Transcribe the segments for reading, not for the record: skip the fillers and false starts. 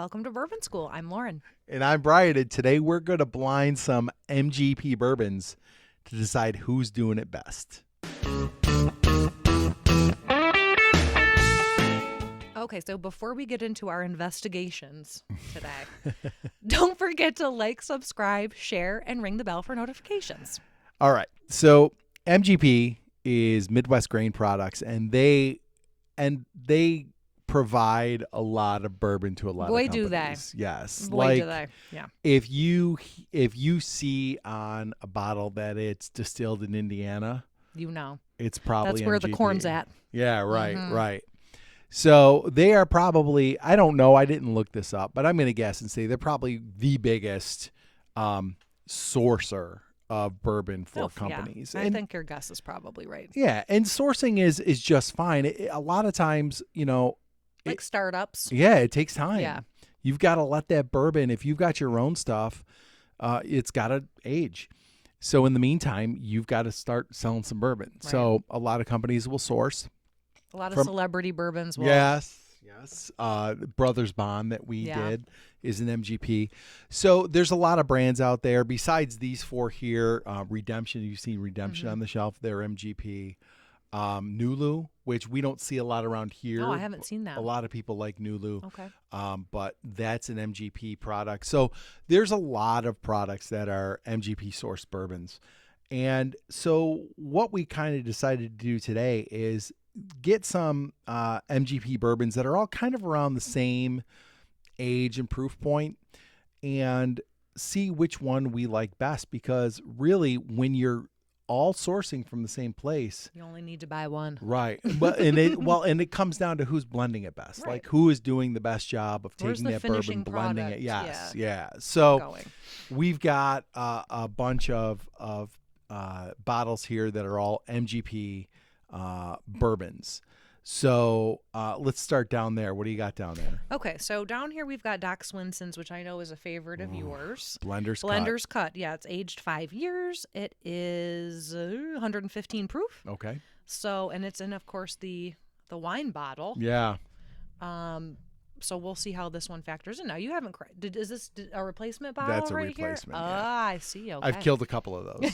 Welcome to Bourbon School. I'm Lauren. And I'm Brian, and today we're going to blind some MGP bourbons to decide who's doing it best. Okay, so before we get into our investigations today, don't forget to like, subscribe, share, and ring the bell for notifications. All right. So MGP is Midwest Grain Products, and they provide a lot of bourbon to a lot of companies. Boy, do they. Yes. Boy, do they. Yeah. If you see on a bottle that it's distilled in Indiana, You know. it's probably That's where MGP. the corn's at. Yeah, right, right. So they are probably, I don't know, I didn't look this up, but I'm going to guess and say they're probably the biggest sourcer of bourbon for companies. Yeah. I think your guess is probably right. Yeah, and sourcing is just fine. A lot of times, Like startups. Yeah, it takes time. Yeah. You've got to let that bourbon, if you've got your own stuff, it's got to age. So in the meantime, you've got to start selling some bourbon. Right. So a lot of companies will source. A lot of celebrity bourbons. Yes. Brothers Bond that we did is an MGP. So there's a lot of brands out there besides these four here. Redemption, you've seen Redemption on the shelf. They're MGP. Nulu, which we don't see a lot around here. Oh, I haven't seen that. A lot of people like Nulu. Okay. But that's an MGP product. So there's a lot of products that are MGP sourced bourbons. And so what we kind of decided to do today is get some MGP bourbons that are all kind of around the same age and proof point and see which one we like best, because really when you're all sourcing from the same place, you only need to buy one. Right. But and it comes down to who's blending it best. Right. Like who is doing the best job of taking that bourbon, blending it. Yes. Yeah. So we've got a bunch of bottles here that are all MGP bourbons. So let's start down there. What do you got down there? Okay, so down here we've got Doc Swinson's, which I know is a favorite of yours. Blender's Cut. Yeah, it's aged 5 years. It is 115 proof. Okay. So, and it's in, of course, the wine bottle. Yeah. So we'll see how this one factors in. Now, you haven't is this a replacement bottle? That's a right replacement. Here? Yeah. I see. Okay. I've killed a couple of those.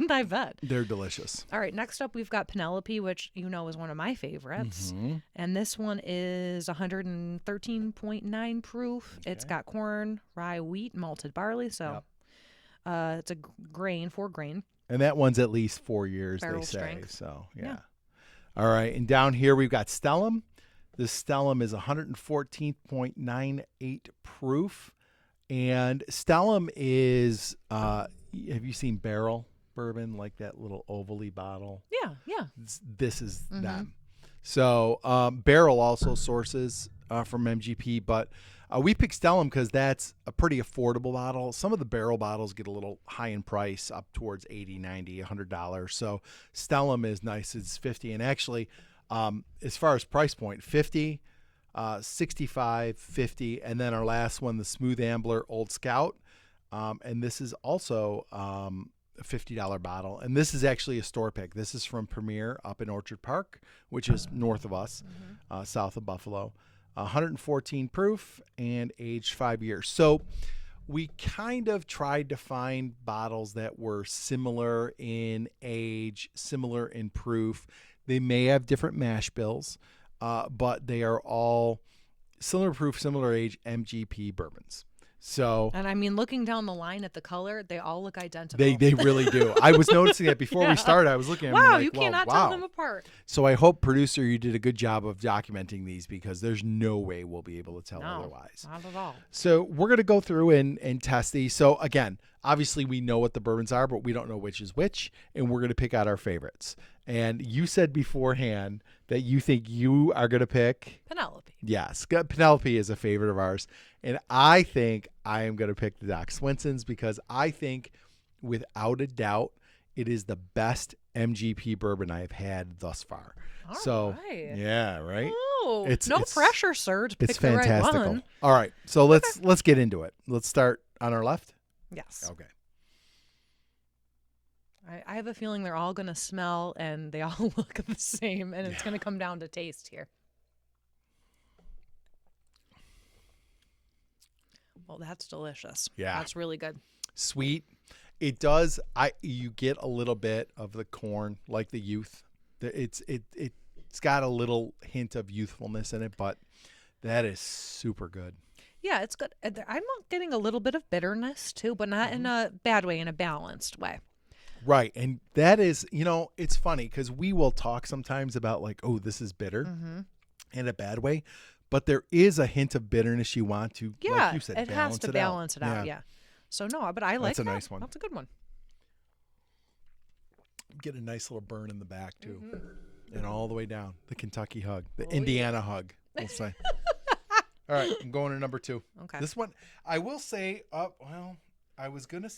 I bet. They're delicious. All right. Next up, we've got Penelope, which is one of my favorites. And this one is 113.9 proof. Okay. It's got corn, rye, wheat, malted barley. So it's a grain, 4 grain. And that one's at least 4 years, barrel they say. Strength. So, yeah. All right. And down here, we've got Stellum. This Stellum is 114.98 proof. And Stellum is, have you seen barrel bourbon, like that little ovally bottle? Yeah, yeah. This is them. So Barrel also sources from MGP, but we picked Stellum because that's a pretty affordable bottle. Some of the barrel bottles get a little high in price, up towards $80, $90, $100. So Stellum is nice. It's $50. And actually, as far as price point, $50, $65, $50, and then our last one, the Smooth Ambler Old Scout, and this is also a $50 bottle, and this is actually a store pick. This is from Premier up in Orchard Park, which is north of us, south of Buffalo. 114 proof and aged 5 years. So we kind of tried to find bottles that were similar in age, similar in proof. They may have different mash bills, but they are all similar proof, similar age MGP bourbons. So, and I mean, looking down the line at the color, they all look identical. They really do. I was noticing that before we started. I was looking at them. Wow, like, you cannot tell them apart. So I hope, producer, you did a good job of documenting these, because there's no way we'll be able to tell otherwise. Not at all. So we're going to go through and test these. So again, obviously we know what the bourbons are, but we don't know which is which, and we're going to pick out our favorites. And you said beforehand that you think you are going to pick Penelope. Yes, Penelope is a favorite of ours. And I think I am going to pick the Doc Swinson's, because I think without a doubt it is the best MGP bourbon I have had thus far. All right. Yeah, right? Oh, it's pressure, sir, to pick the right one. All right, so let's get into it. Let's start on our left. Yes. Okay. I have a feeling they're all going to smell and they all look the same, and it's going to come down to taste here. Well, that's delicious. Yeah. That's really good. Sweet. It does. You get a little bit of the corn, like the youth. It's got a little hint of youthfulness in it, but that is super good. Yeah, it's good. I'm getting a little bit of bitterness too, but not in a bad way, in a balanced way. Right. And that is, it's funny because we will talk sometimes about like, oh, this is bitter in a bad way. But there is a hint of bitterness you want to, like you said, it has to balance it out. Yeah. So no, but I like that's a nice one. That's a good one. Get a nice little burn in the back too, and all the way down the Kentucky hug, the Indiana hug. We'll say. All right, I'm going to number 2. Okay. This one, I will say, well, I was gonna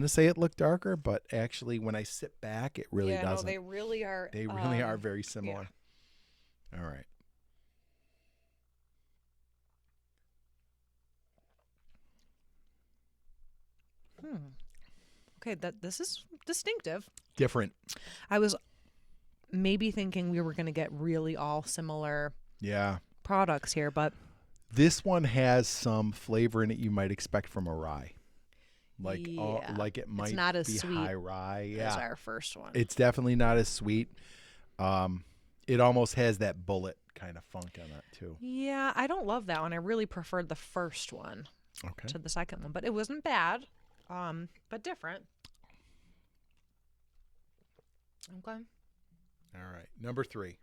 say it looked darker, but actually, when I sit back, it really doesn't. No, they really are. They really are very similar. Yeah. All right. Okay, this is distinctive. Different. I was maybe thinking we were going to get really all similar products here, but this one has some flavor in it you might expect from a rye. Like it might not as be sweet high rye. as our first one. It's definitely not as sweet. It almost has that bullet kind of funk on it too. Yeah, I don't love that one. I really preferred the first one to the second one, but it wasn't bad, but different. Okay. All right, number 3.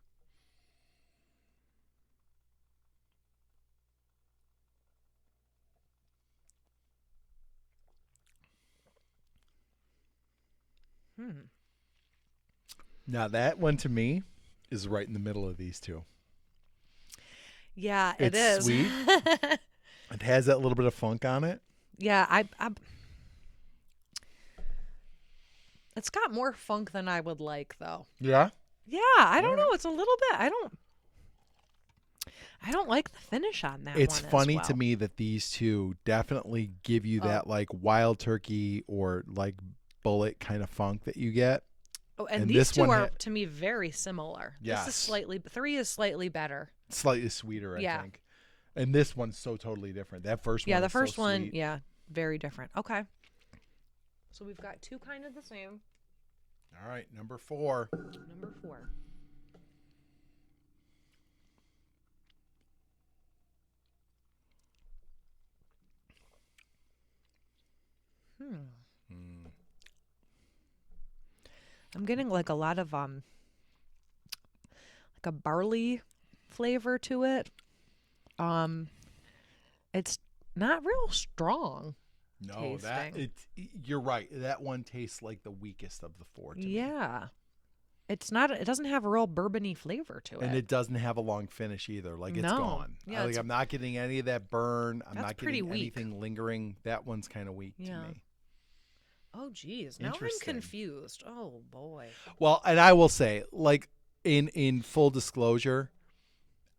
Now that one to me is right in the middle of these two. Yeah, it's is sweet. It has that little bit of funk on it. Yeah, it's got more funk than I would like, though. Yeah. Yeah, I don't know. It's a little bit. I don't like the finish on that. It's one funny as well. to me that these two definitely give you that like wild turkey or like bullet kind of funk that you get. Oh, and these two are to me very similar. Yes. This is 3 is slightly better. Slightly sweeter, I think. And this one's so totally different. That first one. Yeah, the first so one, sweet. very different. Okay. So we've got 2 kind of the same. All right, number 4. Number 4. I'm getting like a lot of like a barley flavor to it. It's not real strong. No, tasting. you're right. That one tastes like the weakest of the 4 to me. Yeah. It's not. It doesn't have a real bourbon-y flavor to it. And it doesn't have a long finish either. Like, it's gone. Yeah, I'm not getting any of that burn. I'm that's not pretty getting weak. anything lingering. That one's kind of weak to me. Oh, geez. Now I'm confused. Oh, boy. Well, and I will say, like, in full disclosure,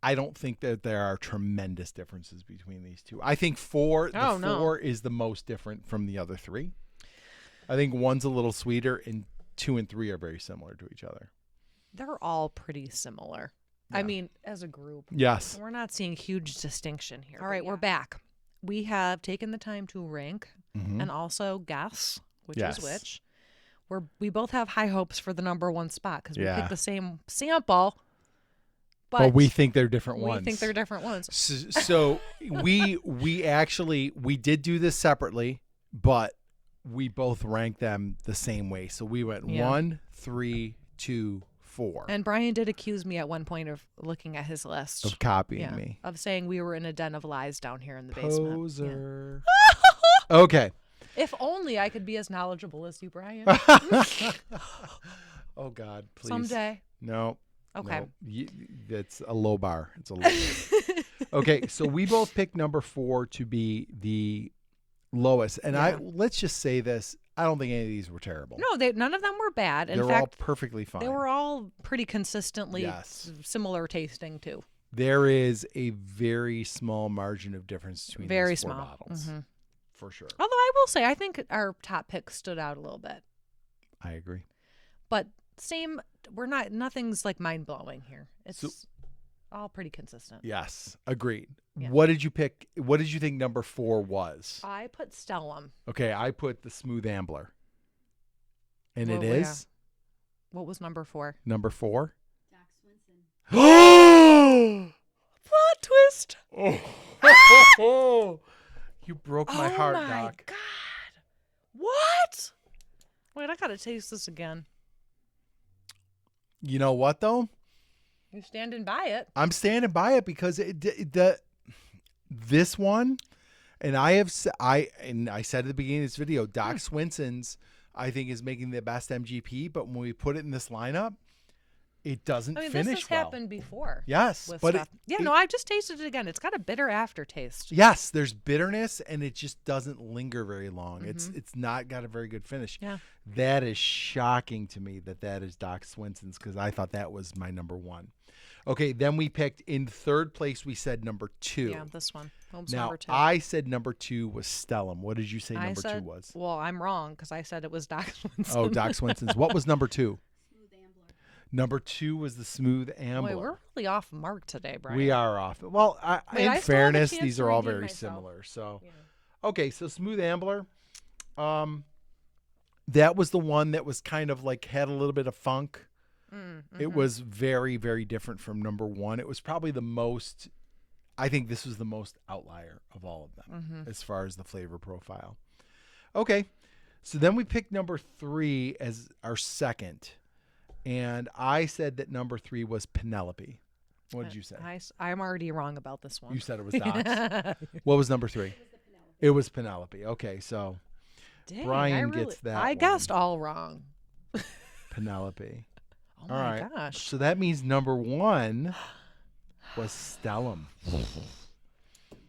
I don't think that there are tremendous differences between these two. I think 4 is the most different from the other 3. I think 1's a little sweeter, and 2 and 3 are very similar to each other. They're all pretty similar. Yeah. I mean, as a group. Yes. We're not seeing huge distinction here. All right, we're back. We have taken the time to rank and also guess which is which. We both have high hopes for the number 1 spot because we picked the same sample. But we think they're different ones. We think they're different ones. So we did do this separately, but we both ranked them the same way. So we went 1, 3, 2, 4. And Brian did accuse me at one point of looking at his list. Of copying me. Of saying we were in a den of lies down here in the Poser. basement. Yeah. Okay. If only I could be as knowledgeable as you, Brian. Oh, God, please. Someday. No. Okay. No, that's a low bar. It's a low bar. Okay, so we both picked number 4 to be the lowest. And let's just say this. I don't think any of these were terrible. No, none of them were bad. In fact, fact, all perfectly fine. They were all pretty consistently similar tasting, too. There is a very small margin of difference between these 4 bottles. Mm-hmm. For sure. Although I will say, I think our top pick stood out a little bit. I agree. But nothing's like mind blowing here. It's all pretty consistent. Yes, agreed. Yeah. What did you pick? What did you think number 4 was? I put Stellum. Okay, I put the Smooth Ambler. And Well, it is? What was number 4? Number 4? Doc Swinson. Plot twist. Oh. You broke my heart, Oh, my Doc. God. What? Wait, I got to taste this again. You know what, though? You're standing by it. I'm standing by it because this one, and I said at the beginning of this video, Doc Swinson's, I think, is making the best MGP, but when we put it in this lineup, it doesn't finish this has well. happened before. Yes, With but stuff. I just tasted it again. It's got a bitter aftertaste. yes, there's bitterness, and it just doesn't linger very long. It's not got a very good finish. Yeah. That is shocking to me that is Doc Swinson's, because I thought that was my number 1. Okay, then we picked in 3rd place. We said number 2. Yeah, this one. Holmes Now number 2. I said number 2 was Stellum. What did you say number 2 was? Well, I'm wrong because I said it was Doc Swinson. Oh, Doc Swinson's. What was number 2? Smooth Ambler. Number 2 was the Smooth Ambler. Boy, we're really off mark today, Brian. We are off. Well, Wait, I in still have a fairness, chance these to are all redeem very myself. similar. So, Yeah. okay, so Smooth Ambler, that was the one that was kind of like had a little bit of funk. It was very, very different from number 1. It was probably the most, I think this was the most outlier of all of them as far as the flavor profile. Okay, so then we picked number 3 as our second. And I said that number 3 was Penelope. What did you say? I'm already wrong about this one. You said it was Doc's. What was number 3? It was Penelope. Okay, so Dang, Brian gets that I one. guessed all wrong. Penelope. Oh All my right. gosh. So that means number 1 was Stellum.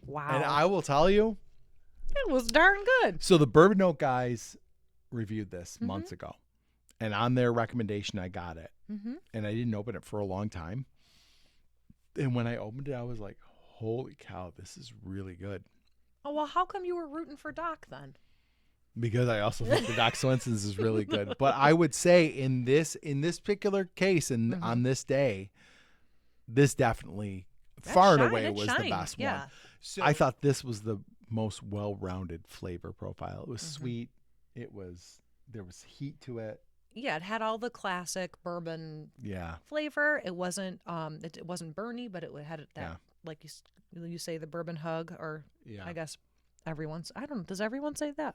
Wow. And I will tell you, it was darn good. so the Bourbon Note guys reviewed this months ago. And on their recommendation, I got it. And I didn't open it for a long time. And when I opened it, I was like, holy cow, this is really good. Oh, well, how come you were rooting for Doc then? Because I also think the Doc Swinson's is really good. But I would say in this particular case and on this day, this definitely far and away was the best one. So I thought this was the most well-rounded flavor profile. It was sweet. There was heat to it. Yeah, it had all the classic bourbon Yeah. flavor. It wasn't it wasn't burny, but it had that like you say, the bourbon hug, or I guess does everyone say that?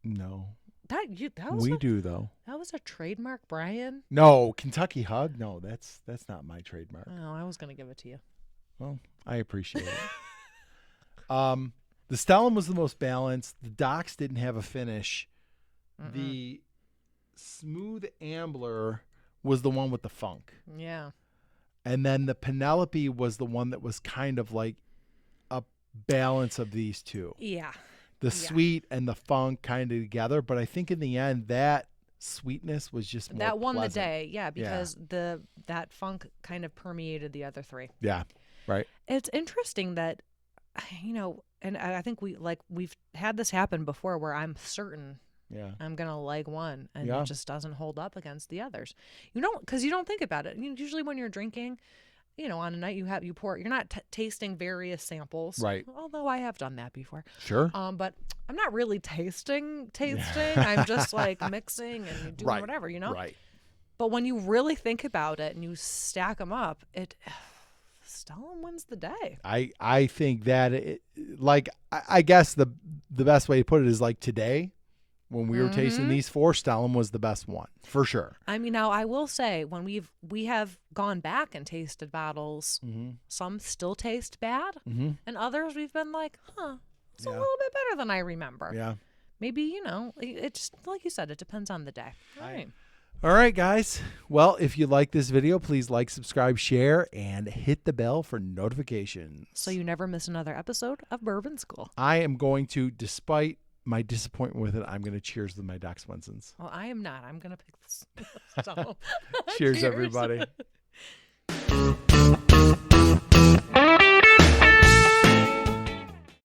No. That was We do though. That was a trademark, Brian. No, Kentucky Hug? No, that's not my trademark. Oh, I was gonna give it to you. Well, I appreciate it. The Stellum was the most balanced. The Doc's didn't have a finish. The Smooth Ambler was the one with the funk. Yeah. And then the Penelope was the one that was kind of like a balance of these two. Yeah. The sweet and the funk kind of together. But I think in the end, that sweetness was just more that won pleasant. the day. Yeah, because that funk kind of permeated the other 3. Yeah, right. It's interesting that, and I think we've had this happen before where I'm certain I'm going to like one and it just doesn't hold up against the others. Because you don't think about it. Usually when you're drinking, on a night you pour, you're not tasting various samples. Right. Although I have done that before. Sure. But I'm not really tasting. I'm just like mixing and doing whatever, Right. But when you really think about it and you stack them up, Stellum wins the day. I think that I guess the best way to put it is like today when we were tasting these 4, Stellum was the best one for sure. I mean, now I will say when we have gone back and tasted bottles, some still taste bad, and others we've been like, it's a little bit better than I remember. Yeah. Maybe it's just like you said, it depends on the day. Right. All right, guys. Well, if you like this video, please like, subscribe, share, and hit the bell for notifications. So you never miss another episode of Bourbon School. I am going to, despite my disappointment with it, I'm going to cheers with my Doc Swinson's. Well, I am not. I'm going to pick this. So, Cheers, everybody.